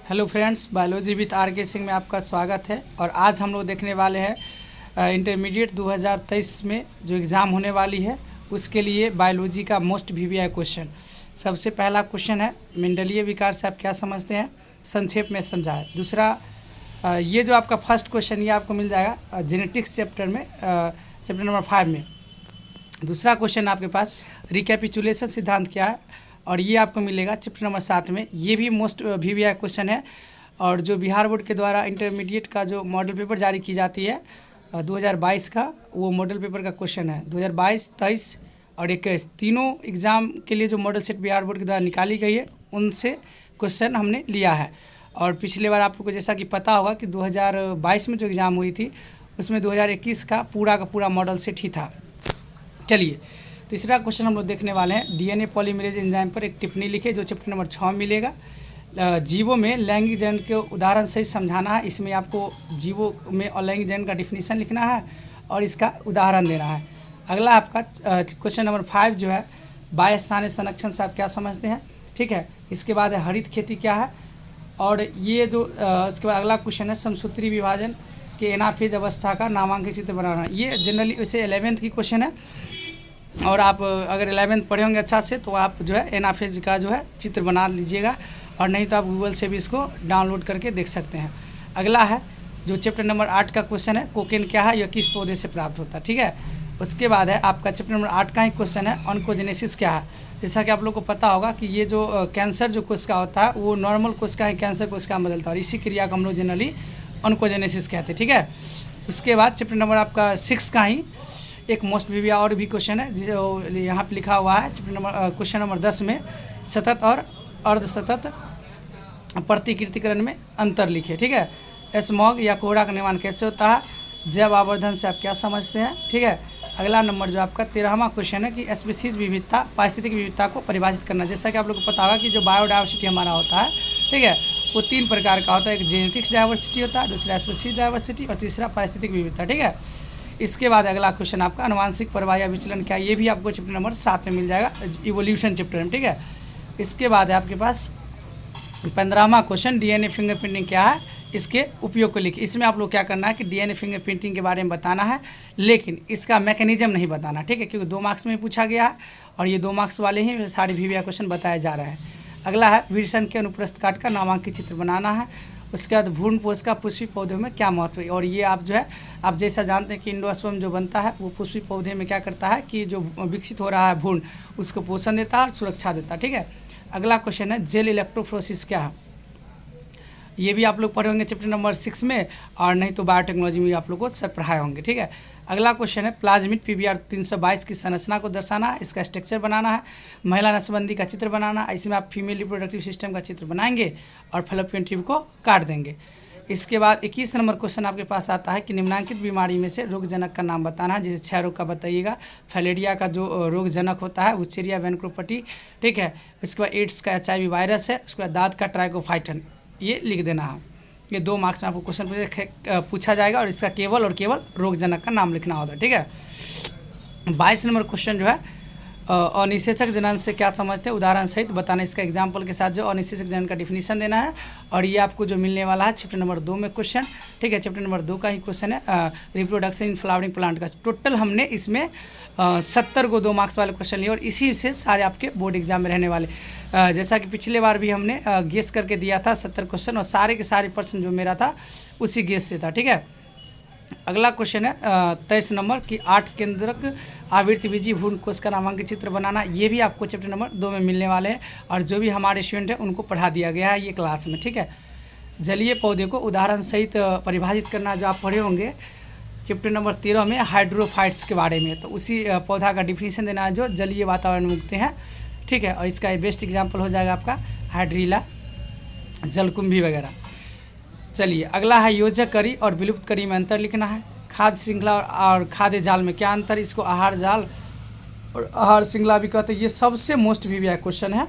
Hello friends, biology with R K Singh में आपका स्वागत है। और आज हम लोग देखने वाले हैं इंटरमीडिएट 2023 में जो एग्ज़ाम होने वाली है उसके लिए बायोलॉजी का मोस्ट वीवीआई क्वेश्चन। सबसे पहला क्वेश्चन है मेंडलीय विकार से आप क्या समझते हैं, संक्षेप में समझाएं। दूसरा ये जो आपका फर्स्ट क्वेश्चन ये आपको मिल जाएगा जेनेटिक्स चैप्टर में, चैप्टर नंबर 5 में। दूसरा क्वेश्चन आपके पास रिकैपिचुलेशन सिद्धांत क्या है, और ये आपको मिलेगा चैप्टर नंबर 7 में। ये भी मोस्ट वीवीआई क्वेश्चन है। और जो बिहार बोर्ड के द्वारा इंटरमीडिएट का जो मॉडल पेपर जारी की जाती है 2022 का, वो मॉडल पेपर का क्वेश्चन है। 2022, 23 और 21 तीनों एग्ज़ाम के लिए जो मॉडल सेट बिहार बोर्ड के द्वारा निकाली गई है उनसे क्वेश्चन हमने लिया है। और पिछले बार आप लोग को जैसा कि पता होगा कि 2022 में जो एग्ज़ाम हुई थी उसमें 2021 का पूरा मॉडल सेट ही था। चलिए तीसरा क्वेश्चन हम लोग देखने वाले हैं। डीएनए पॉलीमरेज एंजाइम पर एक टिप्पणी लिखे, जो चैप्टर नंबर 6 मिलेगा। जीवों में लैंगिक जनन के उदाहरण सहित समझाना है। इसमें आपको जीवों में अलैंगिक जनन का डिफिनीशन लिखना है और इसका उदाहरण देना है। अगला आपका क्वेश्चन नंबर 5 जो है बाह्यस्थानीय संरक्षण से आप क्या समझते हैं, ठीक है। इसके बाद है हरित खेती क्या है, और ये जो उसके बाद अगला क्वेश्चन है समसूत्री विभाजन के एनाफेज अवस्था का नामांकित चित्र बनाना। ये जनरली वैसे 11th की क्वेश्चन है, और आप अगर 11th पढ़े होंगे अच्छा से तो आप जो है एनाफेज का जो है चित्र बना लीजिएगा, और नहीं तो आप गूगल से भी इसको डाउनलोड करके देख सकते हैं। अगला है जो चैप्टर नंबर 8 का क्वेश्चन है कोकेन क्या है, यह किस पौधे से प्राप्त होता है, ठीक है। उसके बाद है आपका चैप्टर नंबर 8 का ही क्वेश्चन है ऑन्कोजेनेसिस क्या है। जैसा कि आप लोग को पता होगा कि ये जो कैंसर जो कोशिका होता है वो नॉर्मल कोशिका ही कैंसर कोशिका में बदलता है, और इसी क्रिया को हम लोग जनरली ऑन्कोजेनेसिस कहते हैं, ठीक है। उसके बाद चैप्टर नंबर आपका 6 का ही एक मोस्ट वीवीआई और भी क्वेश्चन है जो यहाँ पे लिखा हुआ है। चैप्टर नंबर क्वेश्चन नंबर 10 में सतत और अर्धसतत प्रतिकृतिकरण में अंतर लिखे, ठीक है। स्मॉग या कोहरा का निर्माण कैसे होता है, जैव आवर्धन से आप क्या समझते हैं, ठीक है। अगला नंबर जो आपका 13वां क्वेश्चन है कि स्पीसीज विविधता पारिस्थितिक विविधता को परिभाषित करना। जैसा कि आप लोग को पता होगा कि जो बायोडाइवर्सिटी हमारा होता है, ठीक है, वो 3 प्रकार का होता है। एक जेनेटिक्स डाइवर्सिटी होता है, दूसरा स्पीसीज डाइवर्सिटी और तीसरा पारिस्थितिक विविधता, ठीक है। इसके बाद अगला क्वेश्चन आपका अनुवांशिक प्रवाह या विचलन क्या है, ये भी आपको चैप्टर नंबर 7 में मिल जाएगा, इवोल्यूशन चैप्टर में, ठीक है। इसके बाद है आपके पास 15वां क्वेश्चन डीएनए फिंगरप्रिंटिंग क्या है, इसके उपयोग को लिखिए। इसमें आप लोग क्या करना है कि डीएनए फिंगरप्रिंटिंग के बारे में बताना है, लेकिन इसका मैकेनिज्म नहीं बताना, ठीक है, क्योंकि 2 मार्क्स में पूछा गया है और ये 2 मार्क्स वाले ही सारे वीवीआई क्वेश्चन बताए जा रहे हैं। अगला है विल्सन के अनुप्रस्थ काट का नामांकित चित्र बनाना है। उसके बाद भ्रूण पोष का पुष्पी पौधों में क्या महत्व है, और ये आप जो है आप जैसा जानते हैं कि इंडोस्पर्म जो बनता है वो पुष्पी पौधे में क्या करता है कि जो विकसित हो रहा है भ्रूण उसको पोषण देता है और सुरक्षा देता है, ठीक है। अगला क्वेश्चन है जेल इलेक्ट्रोफोरेसिस क्या है, ये भी आप लोग पढ़े होंगे चैप्टर नंबर 6 में, और नहीं तो बायोटेक्नोलॉजी में आप लोग को सब पढ़ाए होंगे, ठीक है। अगला क्वेश्चन है प्लाज्मिड पीवीआर 322 की संरचना को दर्शाना है, इसका स्ट्रक्चर बनाना है। महिला नसबंदी का चित्र बनाना है, इसमें आप फीमेल रिप्रोडक्टिव सिस्टम का चित्र बनाएंगे और फैलोपियन ट्यूब को काट देंगे। इसके बाद 21 नंबर क्वेश्चन आपके पास आता है कि निम्नांकित बीमारी में से रोगजनक का नाम बताना है। जैसे 6 रोग का बताइएगा। फैलेरिया का जो रोगजनक होता है उचेरिया वेनक्रोपटी, ठीक है। उसके बाद एड्स का HIV वायरस है। उसके बाद दांत का ट्राइकोफाइटन, ये लिख देना है। ये 2 मार्क्स में आपको क्वेश्चन पूछा जाएगा, और इसका केवल और केवल रोगजनक का नाम लिखना होता है, ठीक है। 22 नंबर क्वेश्चन जो है अनिषेचक जनन से क्या समझते हैं, उदाहरण सहित बताना। इसका एग्जाम्पल के साथ जो अनिषेचक जनन का डिफिनीशन देना है, और ये आपको जो मिलने वाला है चैप्टर नंबर 2 में क्वेश्चन, ठीक है। चैप्टर नंबर 2 का ही क्वेश्चन है रिप्रोडक्शन इन फ्लावरिंग प्लांट का। टोटल हमने इसमें 70 को 2 मार्क्स वाले क्वेश्चन लिए, और इसी से सारे आपके बोर्ड एग्जाम में रहने वाले। जैसा कि पिछले बार भी हमने गेस करके दिया था 70 क्वेश्चन, और सारे के सारे पर्सन जो मेरा था उसी गेस से था, ठीक है। अगला क्वेश्चन है 23 नंबर की 8 केंद्रक आवृत्ति बीजी भ्रूण कोश का नामांकित चित्र बनाना। ये भी आपको चैप्टर नंबर 2 में मिलने वाले हैं, और जो भी हमारे स्टूडेंट हैं उनको पढ़ा दिया गया है ये क्लास में, ठीक है। जलीय पौधे को उदाहरण सहित परिभाषित करना, जो आप पढ़े होंगे चैप्टर नंबर 13 में हाइड्रोफाइट्स के बारे में, तो उसी पौधा का डिफिनीशन देना है जो जलीय वातावरण में उगते हैं, ठीक है। और इसका बेस्ट एग्जाम्पल हो जाएगा आपका हाइड्रीला, जलकुंभी वगैरह। चलिए अगला है योजक करी और विलुप्त करी में अंतर लिखना है। खाद्य श्रृंखला और खाद्य जाल में क्या अंतर, इसको आहार जाल और आहार श्रृंखला भी कहते हैं। ये सबसे मोस्ट वीवीआई क्वेश्चन है,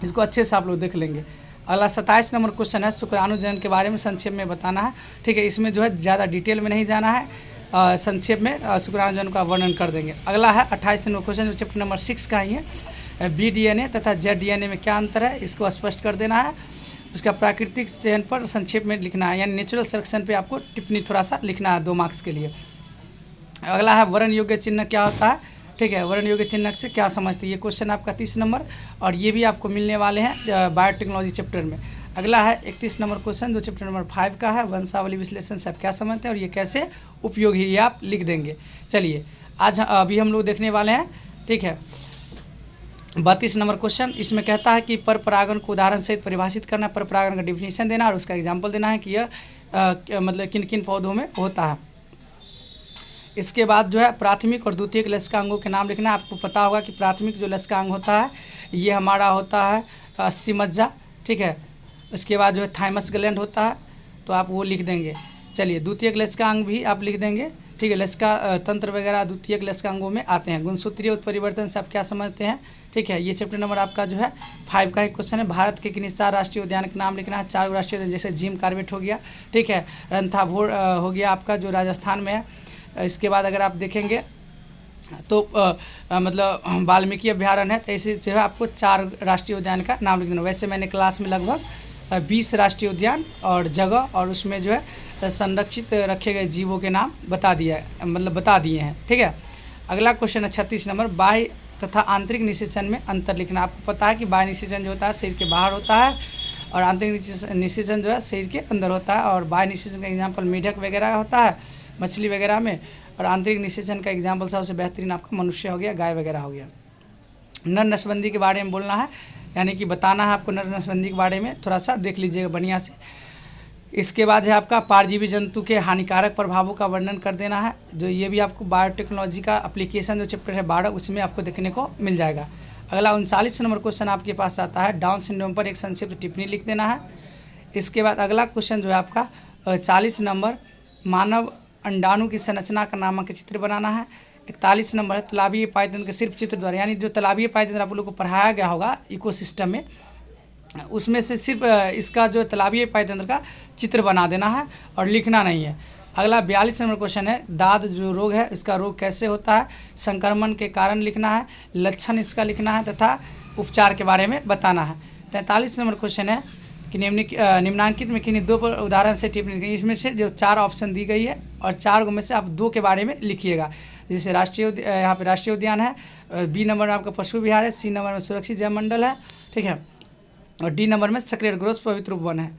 इसको अच्छे से आप लोग देख लेंगे। अगला 27 नंबर क्वेश्चन है शुक्राणु जनन के बारे में संक्षेप में बताना है, ठीक है। इसमें जो है ज़्यादा डिटेल में नहीं जाना है, संक्षेप में शुक्राणु जनन का वर्णन कर देंगे। अगला है 28 नंबर क्वेश्चन जो चैप्टर नंबर 6 का ही है BDNA तथा ZDNA में क्या अंतर है, इसको स्पष्ट कर देना है। उसका प्राकृतिक चयन पर संक्षेप में लिखना है, यानी नेचुरल सिलेक्शन पे आपको टिप्पणी थोड़ा सा लिखना है 2 मार्क्स के लिए। अगला है वर्ण योग्य चिन्ह क्या होता है, ठीक है, वर्ण योग्य चिन्ह से क्या समझते हैं, ये क्वेश्चन आपका 30 नंबर, और ये भी आपको मिलने वाले हैं बायोटेक्नोलॉजी चैप्टर में। अगला है 31 नंबर क्वेश्चन जो चैप्टर नंबर 5 का है, वंशावली विश्लेषण से आप क्या समझते हैं और ये कैसे उपयोगी, ये आप लिख देंगे। चलिए आज अभी हम लोग देखने वाले हैं, ठीक है, 32 नंबर क्वेश्चन। इसमें कहता है कि पर परागण को उदाहरण सहित परिभाषित करना, पर परागण का डिफिनीशन देना और उसका एग्जाम्पल देना है कि यह मतलब किन किन पौधों में होता है। इसके बाद जो है प्राथमिक और द्वितीयक लसिकांगों के नाम लिखना है। आपको पता होगा कि प्राथमिक जो लसिकांग होता है ये हमारा होता है अस्थिमज्जा, ठीक है। उसके बाद जो है थाइमस ग्लैंड होता है, तो आप वो लिख देंगे। चलिए द्वितीयक लसिकांग भी आप लिख देंगे, ठीक है। लसिका तंत्र वगैरह द्वितीयक लसिकांगों में आते हैं। गुणसूत्रीय उत्परिवर्तन से आप क्या समझते हैं, ठीक है। ये चैप्टर नंबर आपका जो है 5 का एक क्वेश्चन है। भारत के किन 4 राष्ट्रीय उद्यान के नाम लिखना है। 4 राष्ट्रीय उद्यान जैसे जिम कॉर्बेट हो गया, ठीक है, रणथाभोर हो गया आपका जो राजस्थान में है। इसके बाद अगर आप देखेंगे तो मतलब वाल्मीकि अभ्यारण्य है, तो ऐसे जो है आपको 4 राष्ट्रीय उद्यान का नाम लिख देना। वैसे मैंने क्लास में लगभग 20 राष्ट्रीय उद्यान और जगह और उसमें जो है संरक्षित रखे गए जीवों के नाम बता दिए हैं, ठीक है। अगला क्वेश्चन है 36 नंबर, बाह्य तथा आंतरिक निषेचन में अंतर लिखना। आपको पता है कि बाह्य निषेचन जो होता है शरीर के बाहर होता है और आंतरिक निषेचन जो है शरीर के अंदर होता है। और बाह्य निषेचन का एग्जाम्पल मेढक वगैरह होता है, मछली वगैरह में, और आंतरिक निषेचन का एग्जाम्पल सबसे बेहतरीन आपका मनुष्य हो गया, गाय वगैरह हो गया। नर नसबंदी के बारे में बोलना है, यानी कि बताना है आपको नर नसबंदी के बारे में, थोड़ा सा देख लीजिएगा बढ़िया से। इसके बाद है आपका परजीवी जंतु के हानिकारक प्रभावों का वर्णन कर देना है, जो ये भी आपको बायोटेक्नोलॉजी का एप्लीकेशन जो चैप्टर है 12 उसमें आपको देखने को मिल जाएगा। अगला 39 नंबर क्वेश्चन आपके पास आता है, डाउन सिंड्रोम पर एक संक्षिप्त टिप्पणी लिख देना है। इसके बाद अगला क्वेश्चन जो है आपका 40 नंबर, मानव अंडाणु की संरचना का नामक चित्र बनाना है। 41 नंबर है, तालाबीय पायतंत्र के सिर्फ चित्र द्वारा, यानी जो तालाबीय पायतंत्र आप लोग को पढ़ाया गया होगा इकोसिस्टम में, उसमें से सिर्फ इसका जो तालाबीय पायतंत्र का चित्र बना देना है और लिखना नहीं है। अगला 42 नंबर क्वेश्चन है, दाद जो रोग है इसका रोग कैसे होता है, संक्रमण के कारण लिखना है, लक्षण इसका लिखना है तथा उपचार के बारे में बताना है। 43 नंबर क्वेश्चन है कि निम्नांकित में किन्हीं 2 पर उदाहरण से टिप्पणी, इसमें से जो 4 ऑप्शन दी गई है और 4 में से आप 2 के बारे में लिखिएगा। जैसे यहाँ पे राष्ट्रीय उद्यान है, B नंबर में आपका पशु विहार है, C नंबर में सुरक्षित जैवमंडल है, ठीक है, और D नंबर में सक्रिय ग्रोथ पवित्र उपवन है।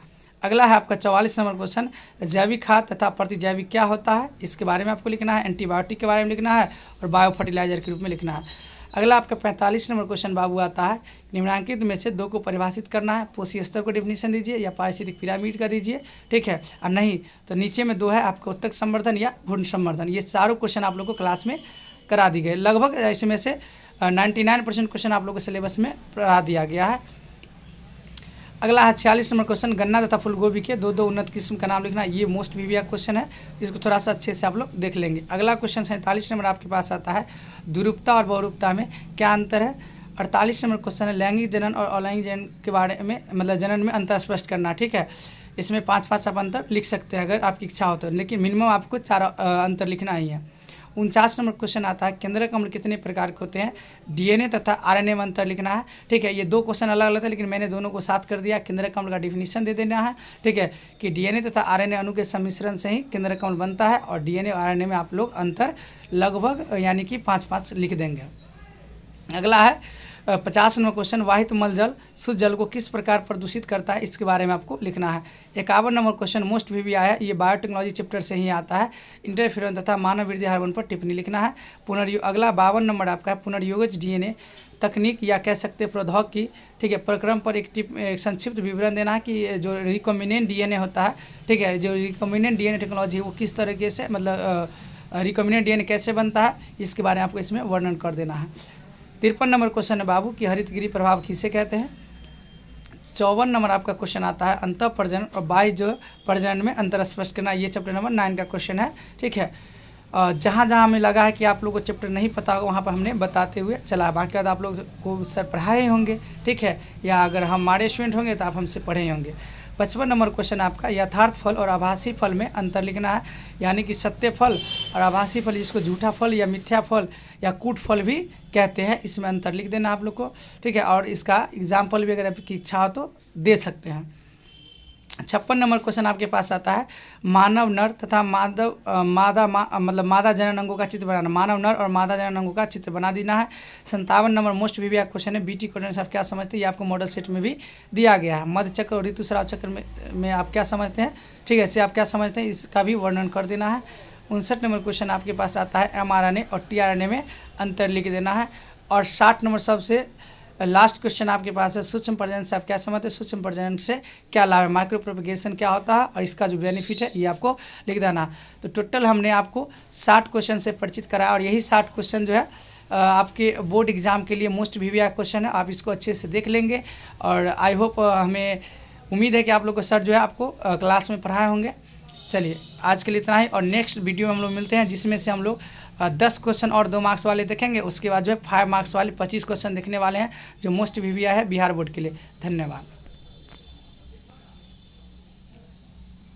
अगला है आपका 44 नंबर क्वेश्चन, जैविक खाद तथा प्रतिजैविक क्या होता है, इसके बारे में आपको लिखना है। एंटीबायोटिक के बारे में लिखना है और बायो फर्टिलाइजर के रूप में लिखना है। अगला आपका 45 नंबर क्वेश्चन बाबू आता है, निम्नांकित में से 2 को परिभाषित करना है। पोषी स्तर को डिफिनीशन दीजिए या पारिस्थितिक पिरामिड का दीजिए, ठीक है, और नहीं तो नीचे में 2 है आपका उत्तक संवर्धन या भ्रूण संवर्धन। ये चारों क्वेश्चन आप लोग को क्लास में करा दी गए, लगभग इसमें से 99% क्वेश्चन आप लोग को सिलेबस में पढ़ा दिया गया है। अगला है 46 नंबर क्वेश्चन, गन्ना तथा फूलगोभी के 2 उन्नत किस्म का नाम लिखना। ये मोस्ट वीवीआई क्वेश्चन है, इसको थोड़ा सा अच्छे से आप लोग देख लेंगे। अगला क्वेश्चन 47 नंबर आपके पास आता है, द्विरूपता और बहुरूपता में क्या अंतर है। 48 नंबर क्वेश्चन है, लैंगिक जनन और अलैंगिक जनन के बारे में, मतलब जनन में अंतर स्पष्ट करना, ठीक है। इसमें 5 आप अंतर लिख सकते हैं अगर आपकी इच्छा हो तो, लेकिन मिनिमम आपको 4 अंतर लिखना ही है। 49 नंबर क्वेश्चन आता है, केंद्रक अम्ल कितने प्रकार के होते हैं, DNA तथा RNA में अंतर लिखना है, ठीक है। ये 2 क्वेश्चन अलग अलग थे लेकिन मैंने दोनों को साथ कर दिया। केंद्रक अम्ल का डिफिनीशन दे देना है, ठीक है, कि DNA तथा RNA अणु के सम्मिश्रण से ही केंद्रक अम्ल बनता है, और DNA और RNA में आप लोग अंतर लगभग यानी कि 5 लिख देंगे। अगला है 50 नंबर क्वेश्चन, वाहित मल जल शुद्ध जल को किस प्रकार प्रदूषित करता है, इसके बारे में आपको लिखना है। 51 नंबर क्वेश्चन मोस्ट वीवीआई है, ये बायोटेक्नोलॉजी चैप्टर से ही आता है। इंटरफेरॉन तथा मानव वृद्धि हार्मोन पर टिप्पणी लिखना है। अगला 52 नंबर आपका है, पुनर्योगज DNA तकनीक या कह सकते प्रौद्योगिकी, ठीक है, प्रक्रम पर एक संक्षिप्त विवरण देना है कि जो रिकॉम्बिनेंट DNA होता है, ठीक है, जो रिकॉम्बिनेंट DNA टेक्नोलॉजी वो किस तरीके से, मतलब रिकॉम्बिनेंट DNA कैसे बनता है, इसके बारे में आपको इसमें वर्णन कर देना है। 53 नंबर क्वेश्चन है बाबू कि हरितगृह प्रभाव किसे कहते हैं। 54 नंबर आपका क्वेश्चन आता है, अंतः प्रजनन और बाह्य जो प्रजनन में अंतर स्पष्ट करना। ये चैप्टर नंबर 9 का क्वेश्चन है, ठीक है। जहाँ जहाँ हमें लगा है कि आप लोगों को चैप्टर नहीं पता होगा वहाँ पर हमने बताते हुए चला, बाकी बात आप लोग को सर पढ़ाए होंगे, ठीक है, या अगर हमारे स्टूडेंट होंगे तो आप हमसे पढ़े होंगे। 55 नंबर क्वेश्चन आपका, यथार्थ फल और आभासी फल में अंतर लिखना है। यानी कि सत्य फल और आभासी फल, जिसको झूठा फल या मिथ्या फल या कूट फल भी कहते हैं, इसमें अंतर लिख देना आप लोग को, ठीक है। और इसका एग्जाम्पल भी अगर आपकी इच्छा हो तो दे सकते हैं। 56 नंबर क्वेश्चन आपके पास आता है, मानव नर तथा मादा जनन अंगों का चित्र बनाना। मानव नर और मादा जनन अंगों का चित्र बना देना है। 57 नंबर मोस्ट वीवीआई क्वेश्चन है, बीटी क्वेश्चन आप क्या समझते हैं, ये आपको मॉडल सेट में भी दिया गया है। मध्य चक्र और ऋतुस्राव चक्र में आप क्या समझते हैं, ठीक है, इससे आप क्या समझते हैं, इसका भी वर्णन कर देना है। 59 नंबर क्वेश्चन आपके पास आता है, mRNA और tRNA में अंतर लिख देना है। और 60 नंबर सबसे लास्ट क्वेश्चन आपके पास है, सूक्ष्म प्रजनन से आप क्या समझते हैं, सूक्ष्म प्रजनन से क्या लाभ है, माइक्रो प्रोपगेशन क्या होता है और इसका जो बेनिफिट है ये आपको लिख देना। तो टोटल हमने आपको 60 क्वेश्चन से परिचित कराया और यही 60 क्वेश्चन जो है आपके बोर्ड एग्जाम के लिए मोस्ट वीवीआई क्वेश्चन है। आप इसको अच्छे से देख लेंगे और आई होप हमें उम्मीद है कि आप लोग को सर जो है आपको क्लास में पढ़ाए होंगे। चलिए आज के लिए इतना ही और नेक्स्ट वीडियो में हम लोग मिलते हैं, जिसमें से हम लोग 10 क्वेश्चन और 2 मार्क्स वाले देखेंगे। उसके बाद जो है 5 मार्क्स वाले 25 क्वेश्चन देखने वाले हैं, जो मोस्ट वीवीआई है बिहार बोर्ड के लिए। धन्यवाद।